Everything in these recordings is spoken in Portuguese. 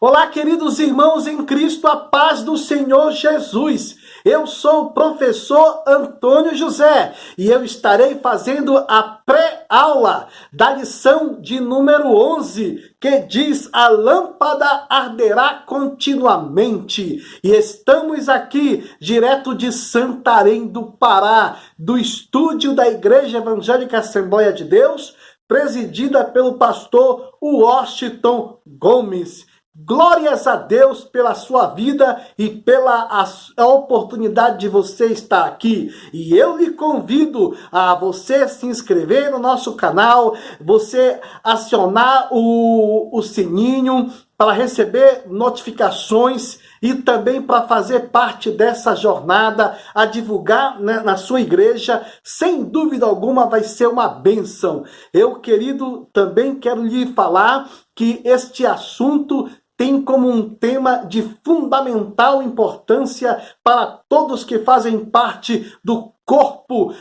Olá, queridos irmãos em Cristo, a paz do Senhor Jesus. Eu sou o professor Antônio José e eu estarei fazendo a pré-aula da lição de número 11, que diz: a lâmpada arderá continuamente. E estamos aqui, direto de Santarém do Pará, do estúdio da Igreja Evangélica Assembleia de Deus, presidida pelo pastor Washington Gomes. Glórias a Deus pela sua vida e pela a oportunidade de você estar aqui. E eu lhe convido a você se inscrever no nosso canal, você acionar o sininho para receber notificações e também para fazer parte dessa jornada, a divulgar, né, na sua igreja. Sem dúvida alguma vai ser uma bênção. Eu, querido, também quero lhe falar que este assunto tem como um tema de fundamental importância para todos que fazem parte do corpo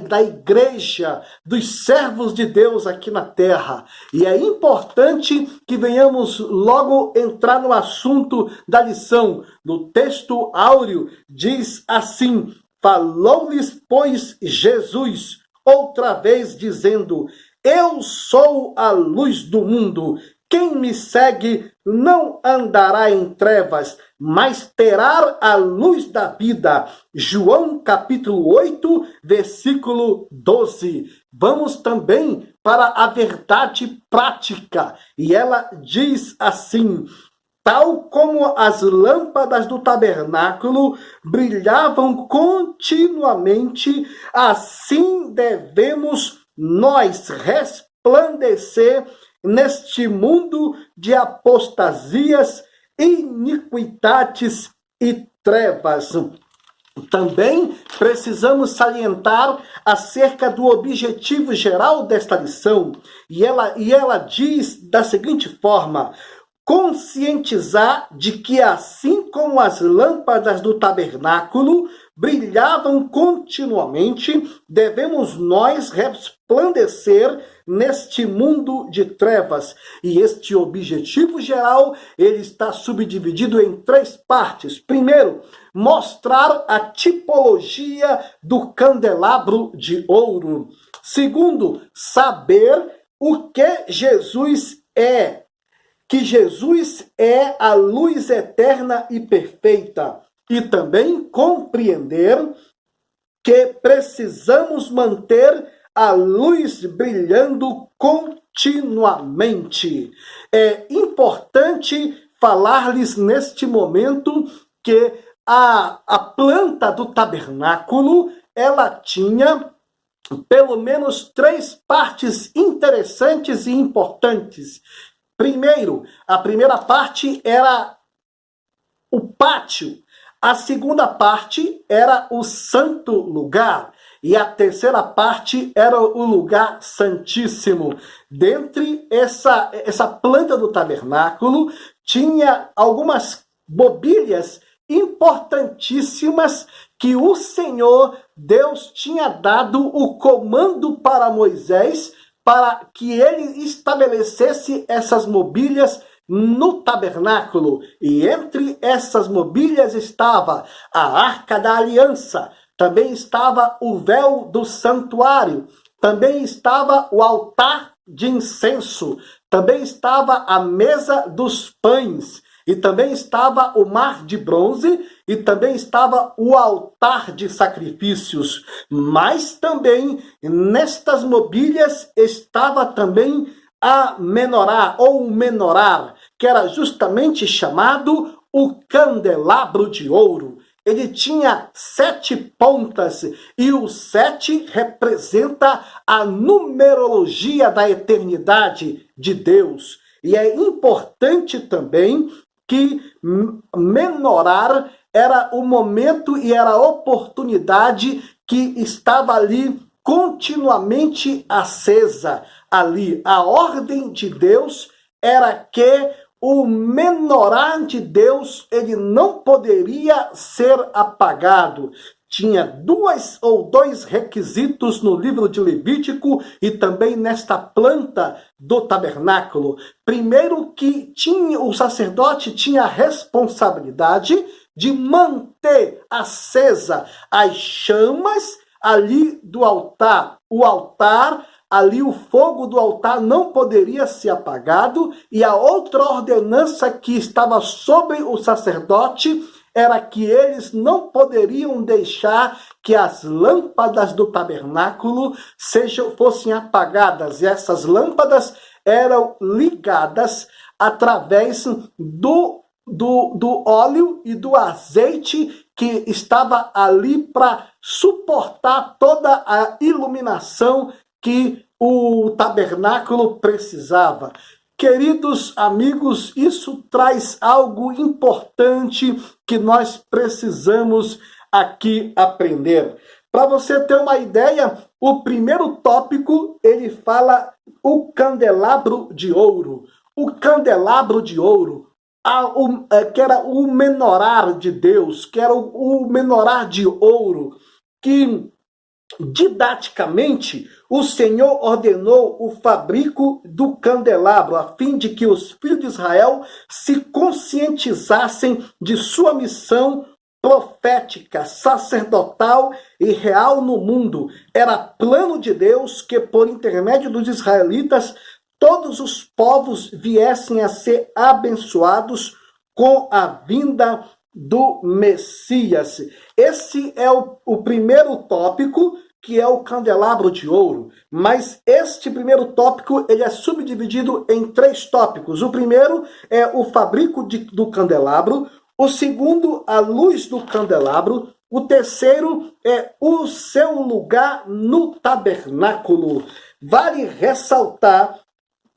da igreja, dos servos de Deus aqui na terra. E é importante que venhamos logo entrar no assunto da lição. No texto áureo diz assim: falou-lhes, pois, Jesus outra vez, dizendo: eu sou a luz do mundo. Quem me segue não andará em trevas, mas terá a luz da vida. João capítulo 8, versículo 12. Vamos também para a verdade prática. E ela diz assim: tal como as lâmpadas do tabernáculo brilhavam continuamente, assim devemos nós resplandecer neste mundo de apostasias, iniquidades e trevas. Também precisamos salientar acerca do objetivo geral desta lição. E ela diz da seguinte forma: conscientizar de que assim como as lâmpadas do tabernáculo brilhavam continuamente, devemos nós resplandecer neste mundo de trevas. E este objetivo geral, ele está subdividido em três partes. Primeiro, mostrar a tipologia do candelabro de ouro. Segundo, saber o que Jesus é. Que Jesus é a luz eterna e perfeita. E também compreender que precisamos manter a luz brilhando continuamente. É importante falar-lhes neste momento que a planta do tabernáculo, ela tinha pelo menos três partes interessantes e importantes. Primeiro, a primeira parte era o pátio. A segunda parte era o santo lugar. E a terceira parte era o lugar santíssimo. Dentre essa planta do tabernáculo, tinha algumas mobílias importantíssimas que o Senhor Deus tinha dado o comando para Moisés, para que ele estabelecesse essas mobílias no tabernáculo. E entre essas mobílias estava a Arca da Aliança, também estava o véu do santuário, também estava o altar de incenso, também estava a mesa dos pães, e também estava o mar de bronze, e também estava o altar de sacrifícios. Mas também nestas mobílias estava também a menorá, ou o menorar, que era justamente chamado o candelabro de ouro. Ele tinha 7 pontas, e o 7 representa a numerologia da eternidade de Deus. E é importante também que menorar era o momento e era a oportunidade que estava ali continuamente acesa. Ali, a ordem de Deus era que o menorá de Deus, ele não poderia ser apagado. tinha dois requisitos no livro de Levítico e também nesta planta do tabernáculo. Primeiro, que o sacerdote tinha a responsabilidade de manter acesa as chamas ali do altar. O altar, ali o fogo do altar não poderia ser apagado, e a outra ordenança que estava sobre o sacerdote era que eles não poderiam deixar que as lâmpadas do tabernáculo fossem apagadas. E essas lâmpadas eram ligadas através do óleo e do azeite que estava ali para suportar toda a iluminação que o tabernáculo precisava. Queridos amigos, isso traz algo importante que nós precisamos aqui aprender. Para você ter uma ideia, o primeiro tópico, ele fala o candelabro de ouro. O candelabro de ouro, que era o menorá de Deus, que era o menorá de ouro, que didaticamente o Senhor ordenou o fabrico do candelabro, a fim de que os filhos de Israel se conscientizassem de sua missão profética, sacerdotal e real no mundo. Era plano de Deus que, por intermédio dos israelitas, todos os povos viessem a ser abençoados com a vinda do Messias. Esse é o primeiro tópico, que é o candelabro de ouro. Mas este primeiro tópico, ele é subdividido em 3 tópicos. O primeiro é o fabrico do candelabro. O segundo, a luz do candelabro. O terceiro é o seu lugar no tabernáculo. Vale ressaltar,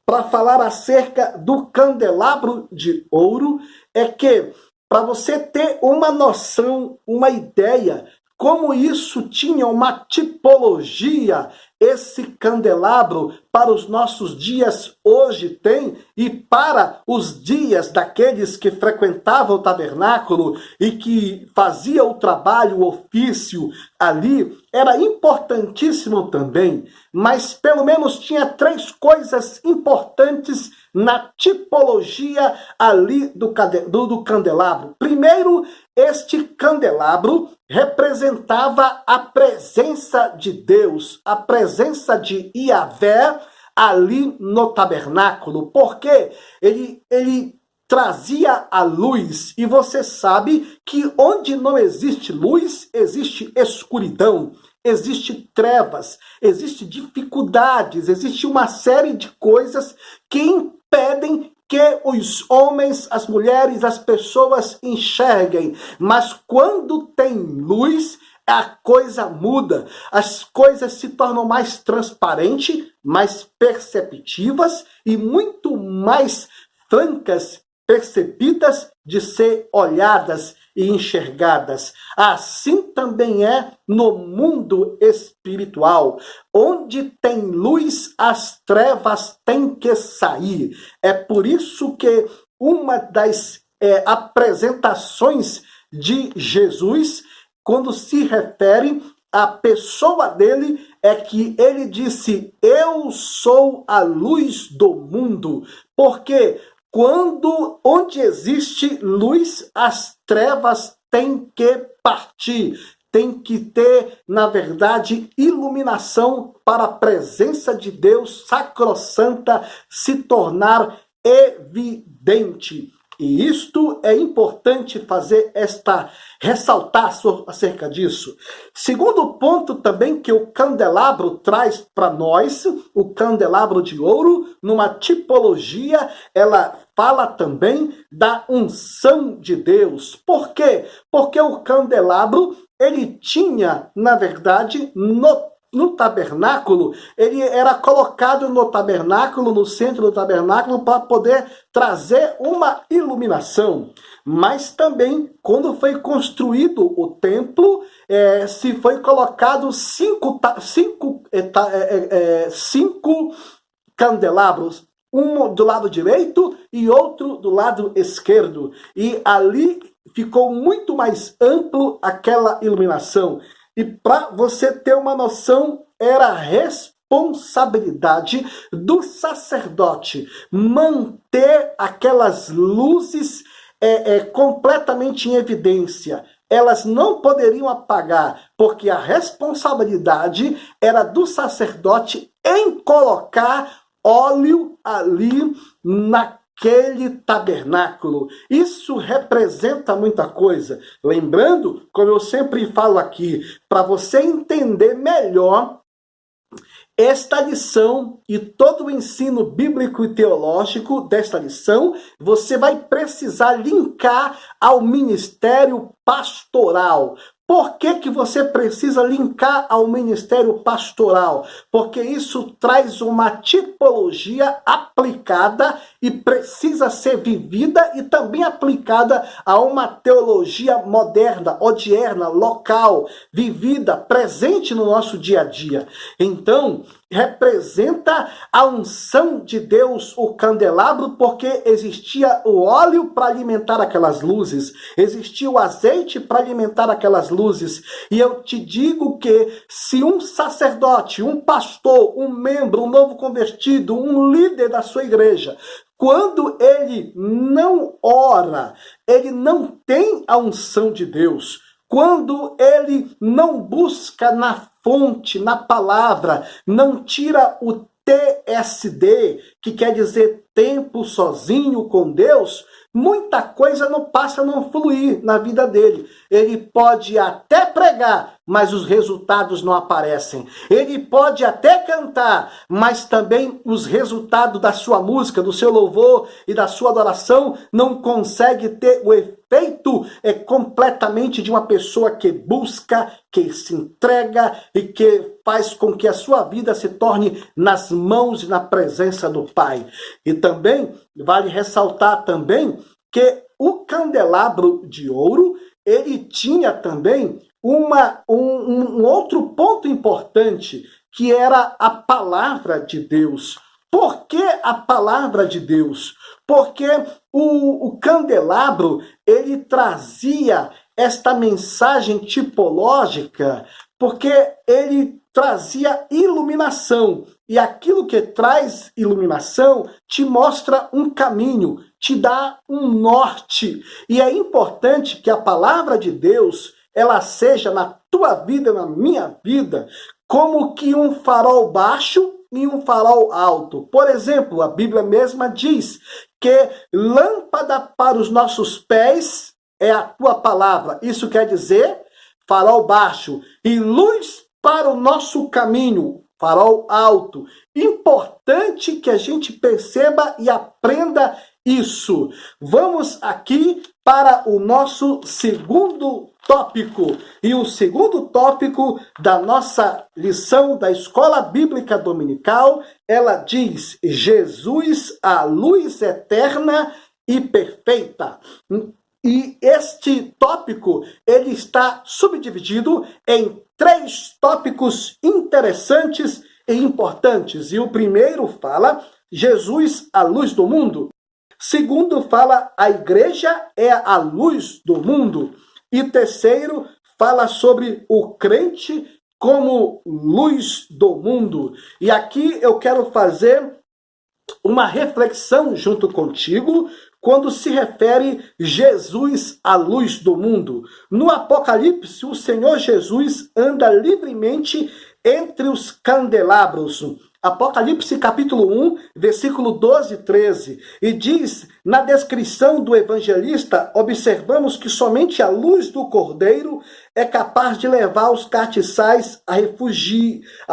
para falar acerca do candelabro de ouro, é que, para você ter uma noção, uma ideia, como isso tinha uma tipologia, esse candelabro para os nossos dias hoje tem, e para os dias daqueles que frequentavam o tabernáculo e que faziam o trabalho, o ofício ali, era importantíssimo também, mas pelo menos tinha 3 coisas importantes na tipologia ali do candelabro. Primeiro, este candelabro representava a presença de Deus, a presença de Yahvé ali no tabernáculo, porque ele trazia a luz, e você sabe que onde não existe luz, existe escuridão, existe trevas, existe dificuldades, existe uma série de coisas que impedem que os homens, as mulheres, as pessoas enxerguem. Mas quando tem luz, a coisa muda. As coisas se tornam mais transparentes, mais perceptivas e muito mais francas, percebidas, de ser olhadas e enxergadas. Assim também é no mundo espiritual. Onde tem luz, as trevas têm que sair. É por isso que uma das apresentações de Jesus, quando se refere à pessoa dele, é que ele disse: eu sou a luz do mundo. Porque onde existe luz, as trevas têm que partir. Tem que ter, na verdade, iluminação para a presença de Deus sacrossanta se tornar evidente. E isto é importante ressaltar acerca disso. Segundo ponto também que o candelabro traz para nós, o candelabro de ouro, numa tipologia, ela fala também da unção de Deus. Por quê? Porque o candelabro, ele tinha, na verdade, no tabernáculo, ele era colocado no tabernáculo, no centro do tabernáculo, para poder trazer uma iluminação. Mas também, quando foi construído o templo, se foi colocado 5 candelabros, um do lado direito e outro do lado esquerdo. E ali ficou muito mais amplo aquela iluminação. E para você ter uma noção, era a responsabilidade do sacerdote manter aquelas luzes completamente em evidência. Elas não poderiam apagar, porque a responsabilidade era do sacerdote em colocar óleo ali naquele tabernáculo. Isso representa muita coisa. Lembrando, como eu sempre falo aqui, para você entender melhor esta lição e todo o ensino bíblico e teológico desta lição, você vai precisar linkar ao ministério pastoral. Por que que você precisa linkar ao ministério pastoral? Porque isso traz uma tipologia aplicada e precisa ser vivida e também aplicada a uma teologia moderna, odierna, local, vivida, presente no nosso dia a dia. Então, representa a unção de Deus, o candelabro, porque existia o óleo para alimentar aquelas luzes, existia o azeite para alimentar aquelas luzes. E eu te digo que se um sacerdote, um pastor, um membro, um novo convertido, um líder da sua igreja, quando ele não ora, ele não tem a unção de Deus. Quando ele não busca na fonte, na palavra, não tira o TSD, que quer dizer tempo sozinho com Deus, muita coisa não passa a não fluir na vida dele. Ele pode até pregar, mas os resultados não aparecem. Ele pode até cantar, mas também os resultados da sua música, do seu louvor e da sua adoração não consegue ter o efeito completamente de uma pessoa que busca, que se entrega e que faz com que a sua vida se torne nas mãos e na presença do Pai. E também vale ressaltar também que o candelabro de ouro, ele tinha também um outro ponto importante, que era a palavra de Deus. Por que a palavra de Deus? Porque o candelabro, ele trazia esta mensagem tipológica, porque ele trazia iluminação. E aquilo que traz iluminação te mostra um caminho, te dá um norte. E é importante que a palavra de Deus, ela seja na tua vida, na minha vida, como que um farol baixo e um farol alto. Por exemplo, a Bíblia mesma diz que lâmpada para os nossos pés é a tua palavra. Isso quer dizer farol baixo. E luz para o nosso caminho, farol alto. Importante que a gente perceba e aprenda isso. Vamos aqui para o nosso segundo tópico. E o segundo tópico da nossa lição da Escola Bíblica Dominical, ela diz: Jesus, a luz eterna e perfeita. E este tópico, ele está subdividido em 3 tópicos interessantes e importantes. E o primeiro fala Jesus, a luz do mundo. Segundo, fala a igreja é a luz do mundo. E terceiro, fala sobre o crente como luz do mundo. E aqui eu quero fazer uma reflexão junto contigo quando se refere Jesus à luz do mundo. No Apocalipse, o Senhor Jesus anda livremente entre os candelabros. Apocalipse capítulo 1, versículo 12 e 13. E diz, na descrição do evangelista, observamos que somente a luz do Cordeiro é capaz de levar os castiçais a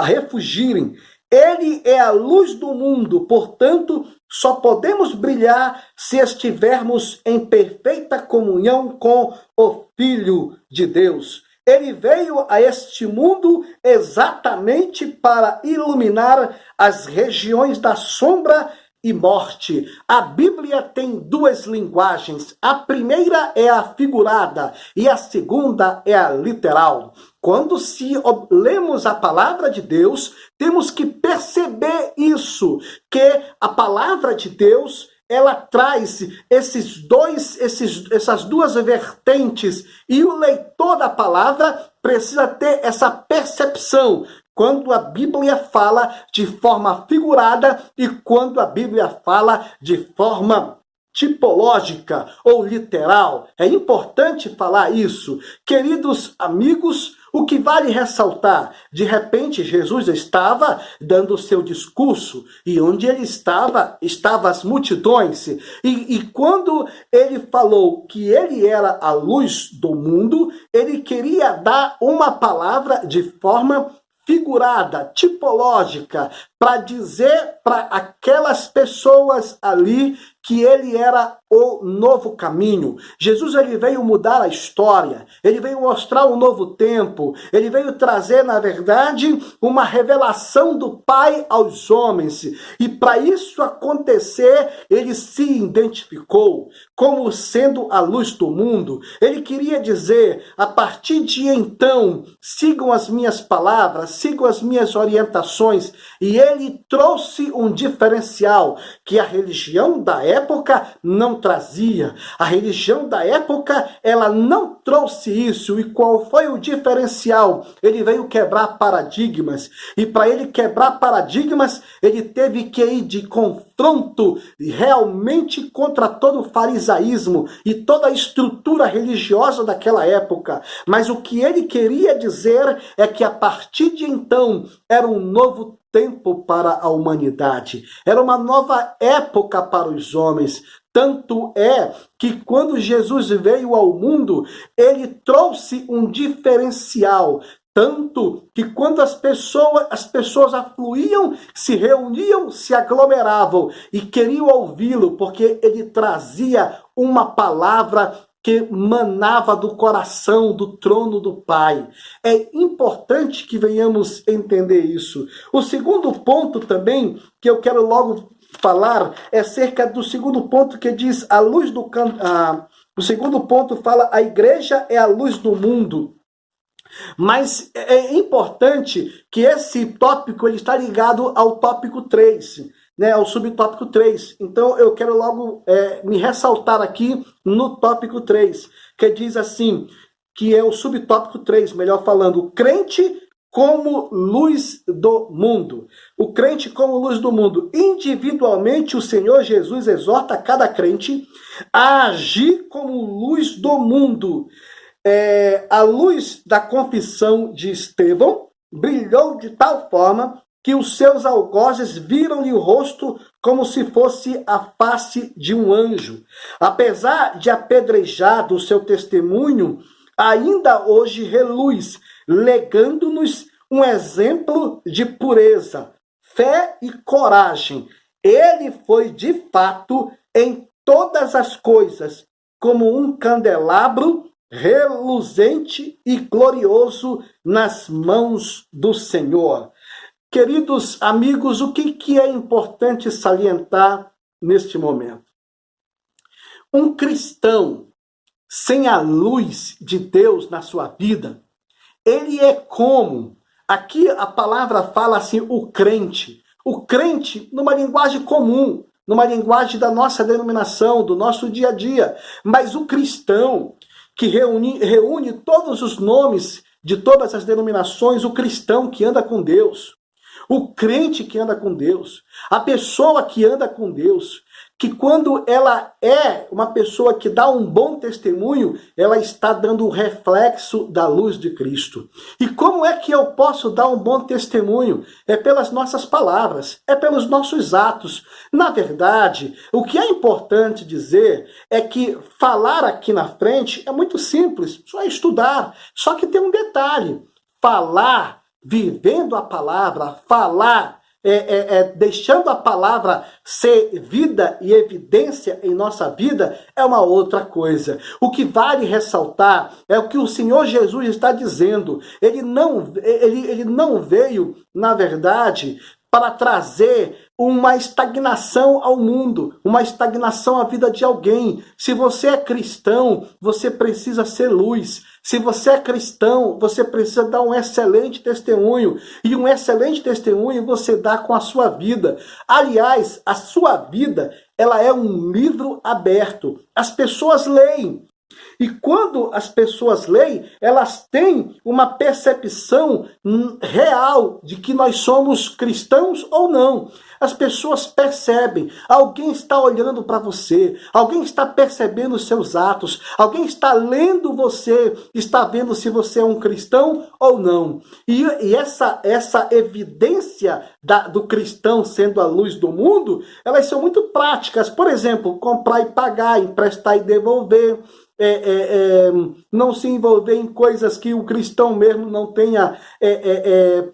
refugirem. Ele é a luz do mundo, portanto, só podemos brilhar se estivermos em perfeita comunhão com o Filho de Deus. Ele veio a este mundo exatamente para iluminar as regiões da sombra e morte. A Bíblia tem 2 linguagens. A primeira é a figurada e a segunda é a literal. Quando lemos a palavra de Deus, temos que perceber isso, que a palavra de Deus, ela traz essas duas vertentes, e o leitor da palavra precisa ter essa percepção quando a Bíblia fala de forma figurada e quando a Bíblia fala de forma tipológica ou literal. É importante falar isso. Queridos amigos, o que vale ressaltar, de repente Jesus estava dando o seu discurso, e onde ele estava as multidões, e quando ele falou que ele era a luz do mundo, ele queria dar uma palavra de forma figurada, tipológica, para dizer para aquelas pessoas ali que ele era o novo caminho. Jesus, ele veio mudar a história, ele veio mostrar um novo tempo, ele veio trazer, na verdade, uma revelação do Pai aos homens. E para isso acontecer, ele se identificou como sendo a luz do mundo. Ele queria dizer, a partir de então, sigam as minhas palavras, sigam as minhas orientações, e ele trouxe um diferencial que a religião da época não trazia. A religião da época, ela não trouxe isso. E qual foi o diferencial? Ele veio quebrar paradigmas. E para ele quebrar paradigmas, ele teve que ir de confronto realmente contra todo o farisaísmo e toda a estrutura religiosa daquela época. Mas o que ele queria dizer é que a partir de então era um novo tempo para a humanidade. Era uma nova época para os homens. Tanto é que quando Jesus veio ao mundo, ele trouxe um diferencial. Tanto que quando as pessoas afluíam, se reuniam, se aglomeravam e queriam ouvi-lo, porque ele trazia uma palavra que manava do coração, do trono do Pai. É importante que venhamos entender isso. O segundo ponto também, que eu quero logo falar, é acerca do segundo ponto que diz a luz do... o segundo ponto fala, a igreja é a luz do mundo. Mas é importante que esse tópico ele está ligado ao tópico 3, né, ao subtópico 3. Então eu quero logo me ressaltar aqui no tópico 3, que diz assim, que é o subtópico 3, melhor falando, o crente como luz do mundo. O crente como luz do mundo. Individualmente, o Senhor Jesus exorta cada crente a agir como luz do mundo. A luz da confissão de Estevão brilhou de tal forma que os seus algozes viram-lhe o rosto como se fosse a face de um anjo. Apesar de apedrejado o seu testemunho, ainda hoje reluz, legando-nos um exemplo de pureza, fé e coragem. Ele foi, de fato, em todas as coisas, como um candelabro reluzente e glorioso nas mãos do Senhor. Queridos amigos, o que é importante salientar neste momento? Um cristão sem a luz de Deus na sua vida, ele é como, aqui a palavra fala assim, o crente. O crente, numa linguagem comum, numa linguagem da nossa denominação, do nosso dia a dia. Mas o cristão, que reúne todos os nomes de todas as denominações, o cristão que anda com Deus, o crente que anda com Deus, a pessoa que anda com Deus, que quando ela é uma pessoa que dá um bom testemunho, ela está dando o reflexo da luz de Cristo. E como é que eu posso dar um bom testemunho? É pelas nossas palavras, é pelos nossos atos. Na verdade, o que é importante dizer é que falar aqui na frente é muito simples, só é estudar. Só que tem um detalhe, falar vivendo a palavra, falar deixando a palavra ser vida e evidência em nossa vida, é uma outra coisa. O que vale ressaltar é o que o Senhor Jesus está dizendo. Ele não veio, na verdade, para trazer uma estagnação ao mundo, uma estagnação à vida de alguém. Se você é cristão, você precisa ser luz. Se você é cristão, você precisa dar um excelente testemunho. E um excelente testemunho você dá com a sua vida. Aliás, a sua vida, ela é um livro aberto. As pessoas leem. E quando as pessoas leem, elas têm uma percepção real de que nós somos cristãos ou não. As pessoas percebem, alguém está olhando para você, alguém está percebendo os seus atos, alguém está lendo você, está vendo se você é um cristão ou não. E essa evidência do cristão sendo a luz do mundo, elas são muito práticas. Por exemplo, comprar e pagar, emprestar e devolver. Não se envolver em coisas que o cristão mesmo não tenha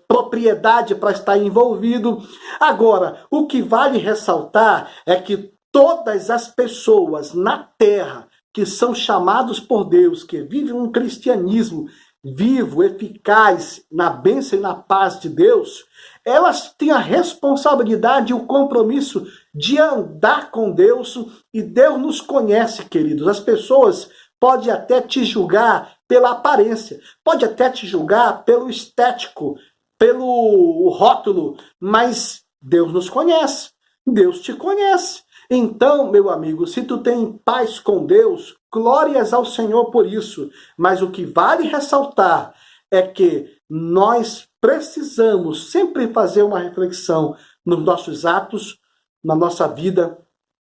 propriedade para estar envolvido. Agora, o que vale ressaltar é que todas as pessoas na terra que são chamados por Deus, que vivem um cristianismo vivo, eficaz, na bênção e na paz de Deus, elas têm a responsabilidade e o compromisso de andar com Deus, e Deus nos conhece, queridos. As pessoas podem até te julgar pela aparência, pode até te julgar pelo estético, pelo rótulo, mas Deus nos conhece, Deus te conhece. Então, meu amigo, se tu tem paz com Deus, glórias ao Senhor por isso. Mas o que vale ressaltar é que nós precisamos sempre fazer uma reflexão nos nossos atos, na nossa vida,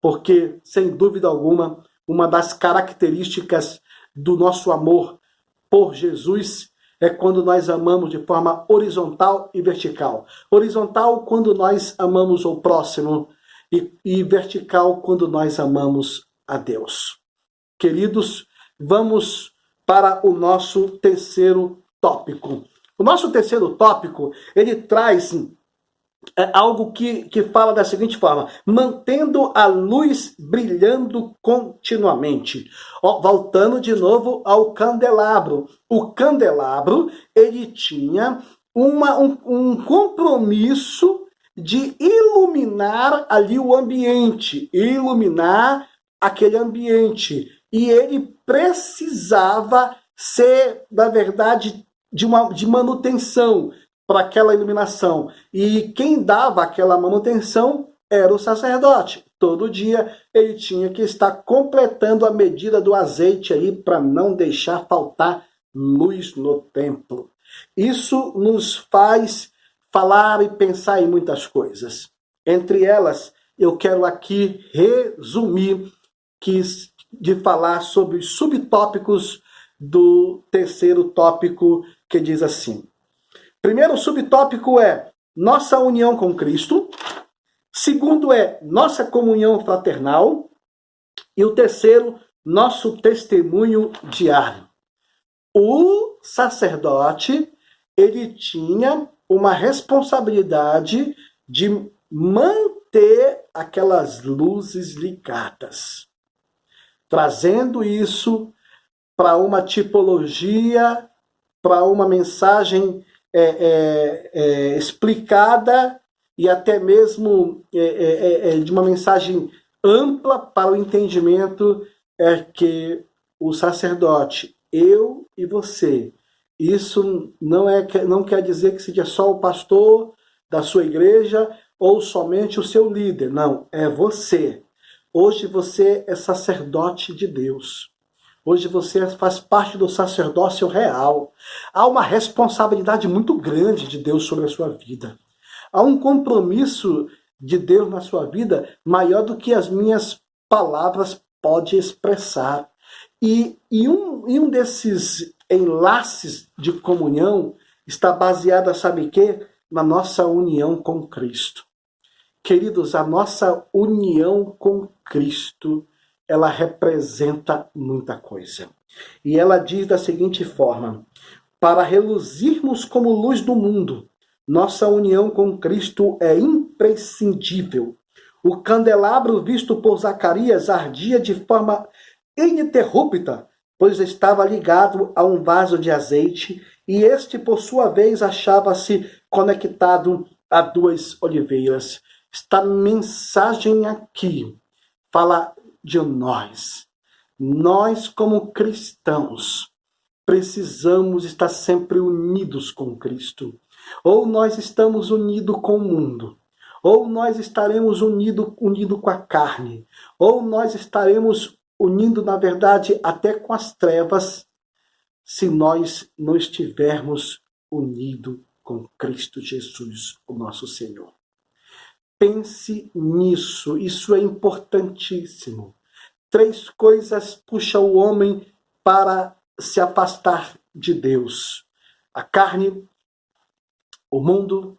porque, sem dúvida alguma, uma das características do nosso amor por Jesus é quando nós amamos de forma horizontal e vertical. Horizontal quando nós amamos o próximo e vertical quando nós amamos a Deus. Queridos, vamos para o nosso terceiro tópico. O nosso terceiro tópico, ele traz algo que fala da seguinte forma: mantendo a luz brilhando continuamente. Voltando de novo ao candelabro. O candelabro, ele tinha um compromisso de iluminar ali o ambiente, iluminar aquele ambiente. E ele precisava ser, na verdade, de manutenção para aquela iluminação. E quem dava aquela manutenção era o sacerdote. Todo dia ele tinha que estar completando a medida do azeite aí para não deixar faltar luz no templo. Isso nos faz falar e pensar em muitas coisas. Entre elas, eu quero aqui resumir, de falar sobre os subtópicos do terceiro tópico, que diz assim. Primeiro subtópico é nossa união com Cristo. Segundo é nossa comunhão fraternal. E o terceiro, nosso testemunho diário. O sacerdote, ele tinha uma responsabilidade de manter aquelas luzes ligadas, trazendo isso para uma tipologia, para uma mensagem explicada e até mesmo de uma mensagem ampla para o entendimento que o sacerdote, eu e você, isso não quer dizer que seja só o pastor da sua igreja ou somente o seu líder. Não, é você. Hoje você é sacerdote de Deus. Hoje você faz parte do sacerdócio real. Há uma responsabilidade muito grande de Deus sobre a sua vida. Há um compromisso de Deus na sua vida maior do que as minhas palavras podem expressar. E um desses enlaces de comunhão está baseado, sabe o quê? Na nossa união com Cristo. Queridos, a nossa união com Cristo, ela representa muita coisa. E ela diz da seguinte forma: para reluzirmos como luz do mundo, nossa união com Cristo é imprescindível. O candelabro visto por Zacarias ardia de forma ininterrupta, pois estava ligado a um vaso de azeite, e este, por sua vez, achava-se conectado a duas oliveiras. Esta mensagem aqui fala de nós. Nós, como cristãos, precisamos estar sempre unidos com Cristo. Ou nós estamos unidos com o mundo, ou nós estaremos unidos com a carne, ou nós estaremos unidos, na verdade, até com as trevas, se nós não estivermos unidos com Cristo Jesus, o nosso Senhor. Pense nisso, isso é importantíssimo. 3 coisas puxam o homem para se afastar de Deus: a carne, o mundo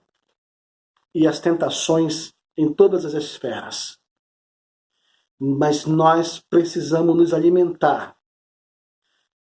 e as tentações em todas as esferas. Mas nós precisamos nos alimentar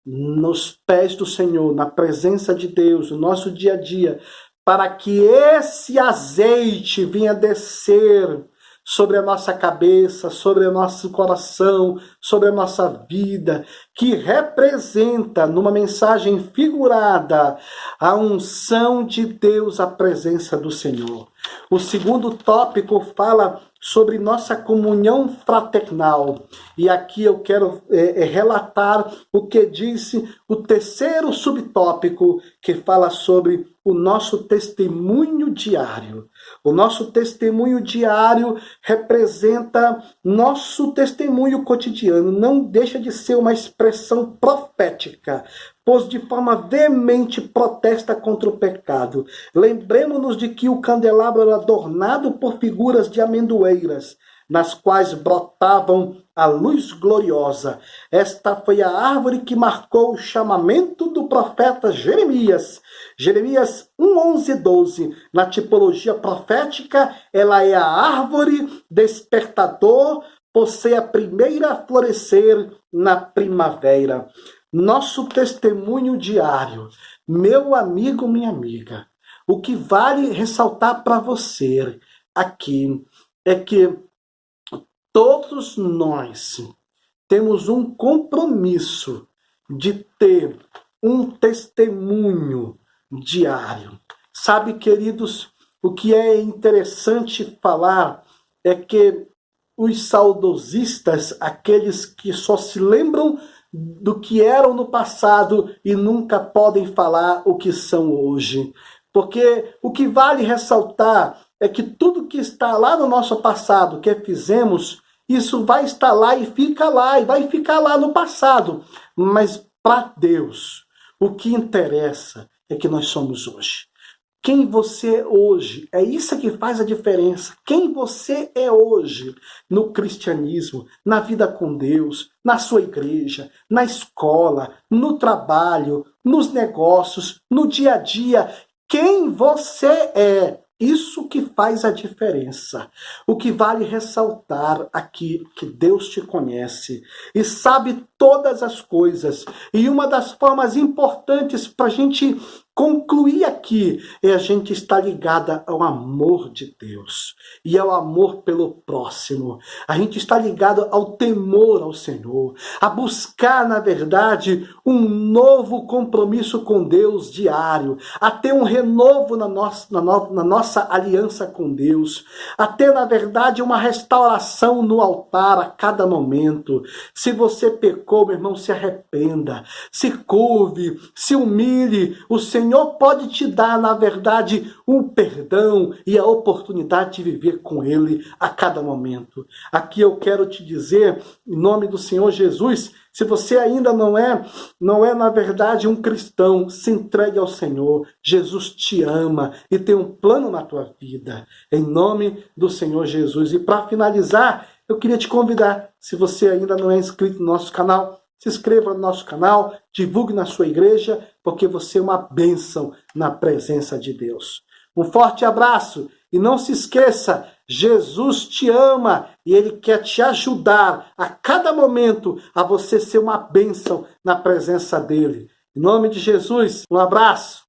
nos pés do Senhor, na presença de Deus, no nosso dia a dia, para que esse azeite venha descer sobre a nossa cabeça, sobre o nosso coração, sobre a nossa vida, que representa, numa mensagem figurada, a unção de Deus, a presença do Senhor. O segundo tópico fala sobre nossa comunhão fraternal. E aqui eu quero relatar o que disse o terceiro subtópico, que fala sobre o nosso testemunho diário. O nosso testemunho diário representa nosso testemunho cotidiano. Não deixa de ser uma expressão profética, pois de forma veemente protesta contra o pecado. Lembremos-nos de que o candelabro era adornado por figuras de amendoeiras, nas quais brotavam a luz gloriosa. Esta foi a árvore que marcou o chamamento do profeta Jeremias. Jeremias 1, 11 e 12. Na tipologia profética, ela é a árvore despertador, por ser a primeira a florescer na primavera. Nosso testemunho diário, meu amigo, minha amiga, o que vale ressaltar para você aqui é que todos nós temos um compromisso de ter um testemunho diário. Sabe, queridos, o que é interessante falar é que os saudosistas, aqueles que só se lembram do que eram no passado e nunca podem falar o que são hoje. Porque o que vale ressaltar é que tudo que está lá no nosso passado, que fizemos, isso vai estar lá e vai ficar lá no passado. Mas para Deus, o que interessa é que nós somos hoje. Quem você é hoje, é isso que faz a diferença. Quem você é hoje no cristianismo, na vida com Deus, na sua igreja, na escola, no trabalho, nos negócios, no dia a dia. Quem você é, isso que faz a diferença. O que vale ressaltar aqui, que Deus te conhece e sabe todas as coisas. E uma das formas importantes para a gente concluir aqui é a gente estar ligada ao amor de Deus e ao amor pelo próximo. A gente está ligado ao temor ao Senhor, a buscar, na verdade, um novo compromisso com Deus diário, a ter um renovo na nossa aliança com Deus, a ter, na verdade, uma restauração no altar a cada momento. Se você pecou, meu irmão, se arrependa, se curve, se humilhe. O Senhor pode te dar, na verdade, um perdão e a oportunidade de viver com Ele a cada momento. Aqui eu quero te dizer, em nome do Senhor Jesus, se você ainda não é, na verdade, um cristão, se entregue ao Senhor. Jesus te ama e tem um plano na tua vida. Em nome do Senhor Jesus. E para finalizar, eu queria te convidar, se você ainda não é inscrito no nosso canal, se inscreva no nosso canal, divulgue na sua igreja, porque você é uma bênção na presença de Deus. Um forte abraço e não se esqueça, Jesus te ama e Ele quer te ajudar a cada momento a você ser uma bênção na presença dEle. Em nome de Jesus, um abraço.